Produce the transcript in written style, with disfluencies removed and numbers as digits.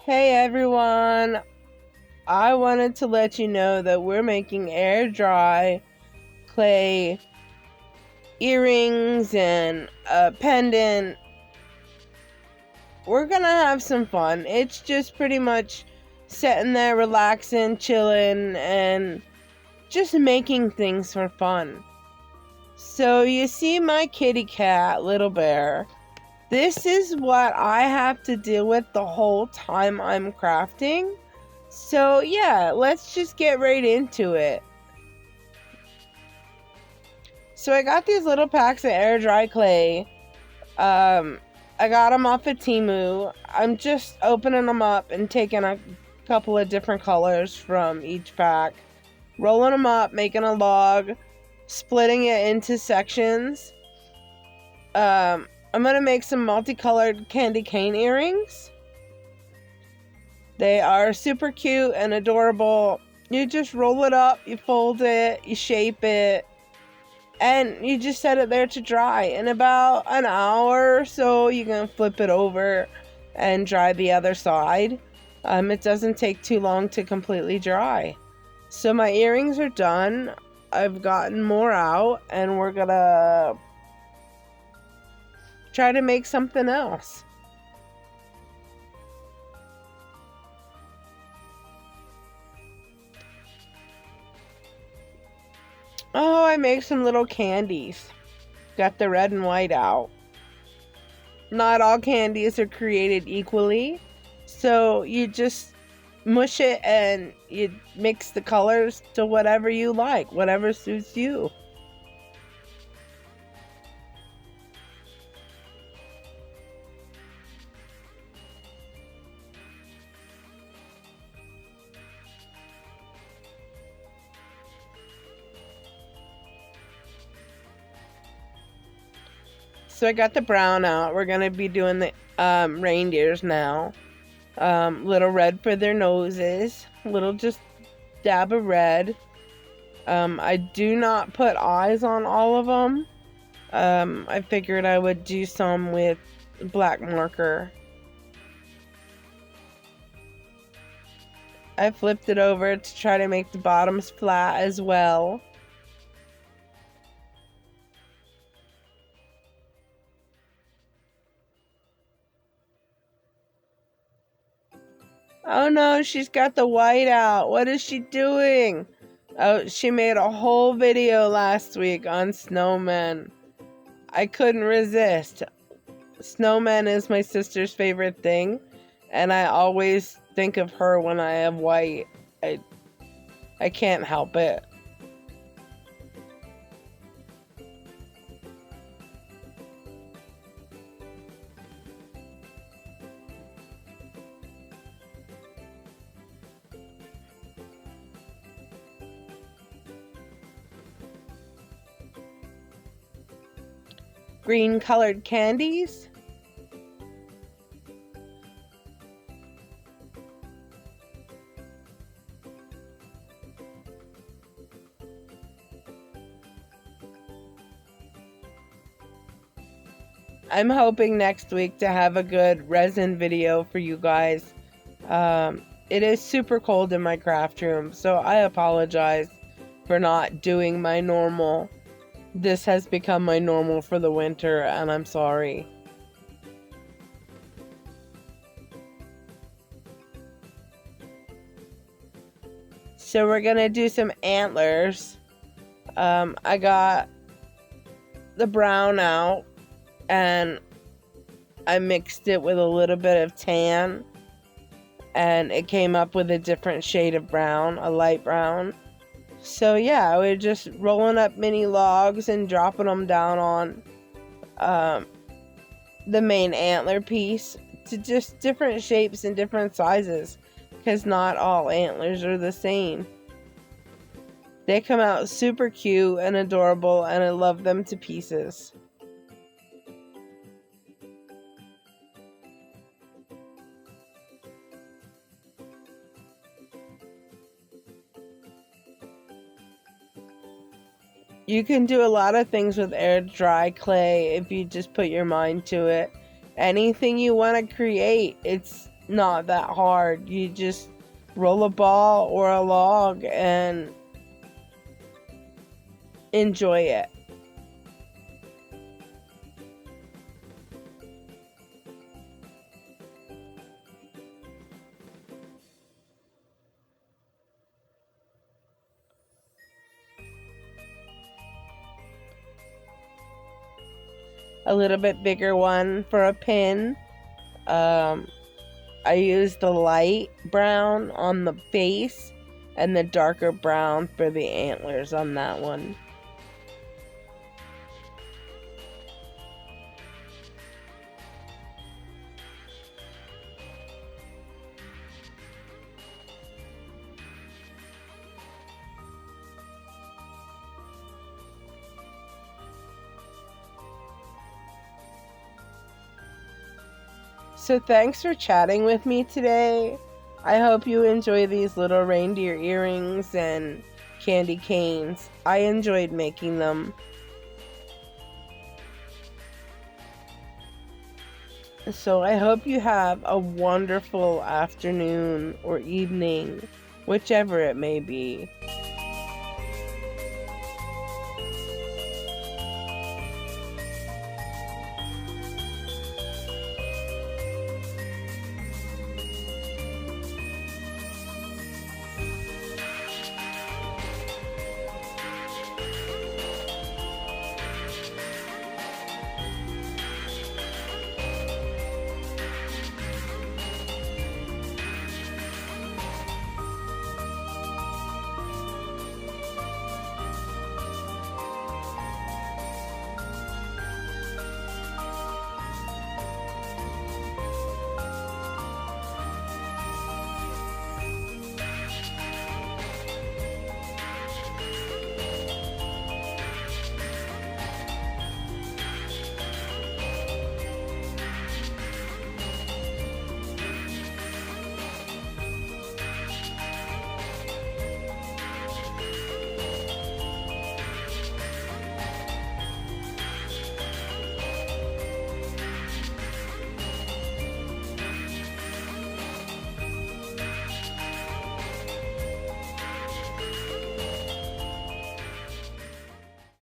Hey everyone, I wanted to let you know that we're making air dry clay earrings and a pendant. We're gonna have some fun. It's just pretty much sitting there relaxing, chilling, and just making things for fun. So you see my kitty cat, Little Bear. This is what I have to deal with the whole time I'm crafting. So yeah, let's just get right into it. So I got these little packs of air dry clay. I got them off of Temu. I'm just opening them up and taking a couple of different colors from each pack, rolling them up, making a log, splitting it into sections. I'm gonna make some multicolored candy cane earrings. They are super cute and adorable. You just roll it up, you fold it, you shape it, and you just set it there to dry. In about an hour or so, you can flip it over and dry the other side. It doesn't take too long to completely dry. So my earrings are done. I've gotten more out, and we're gonna try to make something else. Oh, I make some little candies. Got the red and white out. Not all candies are created equally, so you just mush it and you mix the colors to whatever you like, whatever suits you. So I got the brown out. We're gonna be doing the reindeers now. Little red for their noses. Little just dab of red. I do not put eyes on all of them. I figured I would do some with black marker. I flipped it over to try to make the bottoms flat as well. Oh no, she's got the white out. What is she doing? Oh, she made a whole video last week on Snowman. I couldn't resist. Snowman is my sister's favorite thing, and I always think of her when I have white. I can't help it. Green colored candies. I'm hoping next week to have a good resin video for you guys. It is super cold in my craft room, so I apologize for not doing my normal. This has become my normal for the winter, and I'm sorry. So we're gonna do some antlers. I got the brown out, and I mixed it with a little bit of tan, and it came up with a different shade of brown, a light brown. So yeah, we're just rolling up mini logs and dropping them down on the main antler piece to just different shapes and different sizes, because not all antlers are the same. They come out super cute and adorable, and I love them to pieces. You can do a lot of things with air dry clay if you just put your mind to it. Anything you want to create, it's not that hard. You just roll a ball or a log and enjoy it. A little bit bigger one for a pin. I used the light brown on the face and the darker brown for the antlers on that one. So thanks for chatting with me today. I hope you enjoy these little reindeer earrings and candy canes. I enjoyed making them. So I hope you have a wonderful afternoon or evening, whichever it may be.